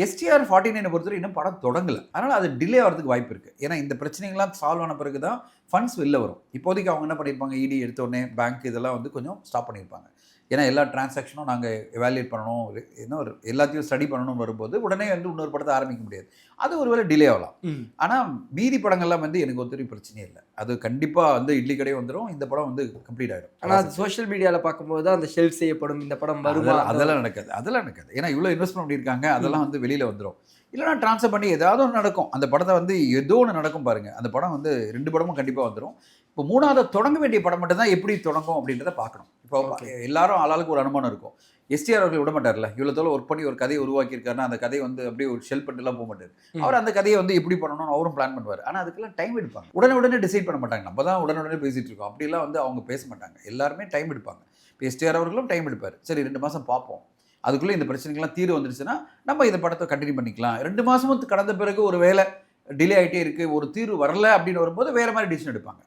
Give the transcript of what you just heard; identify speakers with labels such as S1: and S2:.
S1: STR 49 பொறுத்தவரை இன்னும் படம் தொடங்கல. அதனால அது டிலே ஆகிறதுக்கு வாய்ப்பு இருக்கு. ஏன்னா இந்த பிரச்சனைகள்லாம் சால்வ் ஆன பிறகு தான் ஃபண்ட்ஸ் வெளில வரும். இப்போதைக்கு அவங்க என்ன பண்ணியிருப்பாங்க, இடி எடுத்த உடனே பேங்க் இதெல்லாம் வந்து கொஞ்சம் ஸ்டாப் பண்ணியிருப்பாங்க. ஏன்னா எல்லா டிரான்சாக்ஷனும் நாங்க எவாலுவேட் பண்ணணும். இன்னும் எல்லாத்தையும் ஸ்டடி பண்ணணும்னு வரும்போது உடனே வந்து இன்னொரு படத்தை ஆரம்பிக்க முடியாது. அது ஒருவேளை டிலே ஆகலாம். ஆனா மீதி படங்கள்லாம் வந்து எனக்கு ஒருத்தர் பிரச்சனையே இல்ல. அது கண்டிப்பா வந்து இட்லி கடை வந்துரும். இந்த படம் வந்து கம்ப்ளீட் ஆயிடும்.
S2: ஆனா அது சோஷியல் மீடியால பார்க்கும்போது தான் அந்த ஷெல்ஃப் செய்யப்படும். இந்த படம் வருமா?
S1: அதெல்லாம் நடக்காது. அதெல்லாம் நடக்காது. ஏன்னா இவ்வளோ இன்வெஸ்ட்மென்ட் பண்ணியிருக்காங்க. அதெல்லாம் வந்து வெளியில வந்துரும். இல்லன்னா ட்ரான்ஸ்ஃபர் பண்ணி ஏதாவது ஒண்ணு நடக்கும். அந்த படத்த வந்து ஏதோ ஒண்ணு நடக்கும் பாருங்க. அந்த படம் வந்து 2 படமும் கண்டிப்பா வந்துரும். இப்போ 3வது தொடங்க வேண்டிய படம் மட்டும் தான் எப்படி தொடங்கும் அப்படின்றத பார்க்கணும். இப்போ எல்லாரும் ஆளாளுக்கு ஒரு அனுமானம் இருக்கும். எஸ்டிஆர் அவர்கள் விட மாட்டார்ல. இவ்வளோ தூரம் ஒர்க் பண்ணி ஒரு கதையை உருவாக்கியிருக்காருன்னா, அந்த கதை வந்து அப்படியே ஒரு ஷெல் பண்ணிட்டுலாம் போக மாட்டாரு. அவர் அந்த கதையை வந்து எப்படி பண்ணணும்னு அவரும் பிளான் பண்ணுவார். ஆனா அதுக்கெல்லாம் டைம் எடுப்பாங்க. உடனே டிசைட் பண்ண மாட்டாங்க. நம்ம தான் உடனே பேசிட்டு இருக்கோம். அப்படிலாம் வந்து அவங்க பேச மாட்டாங்க. எல்லாருமே டைம் எடுப்பாங்க. இப்போ எஸ்டிஆர் அவர்களும் டைம் எடுப்பார். சரி 2 மாசம் பார்ப்போம். அதுக்குள்ள இந்த பிரச்சனைகள்லாம் தீர்வு வந்துருச்சுன்னா, நம்ம இந்த படத்தை கன்டினியூ பண்ணிக்கலாம். 2 மாசமும் கடந்த பிறகு ஒரு வேளை டிலே ஆயிட்டே இருக்கு. ஒரு தீர்வு வரல அப்படின்னு வரும்போது வேற மாதிரி டிசிஷன் எடுப்பாங்க.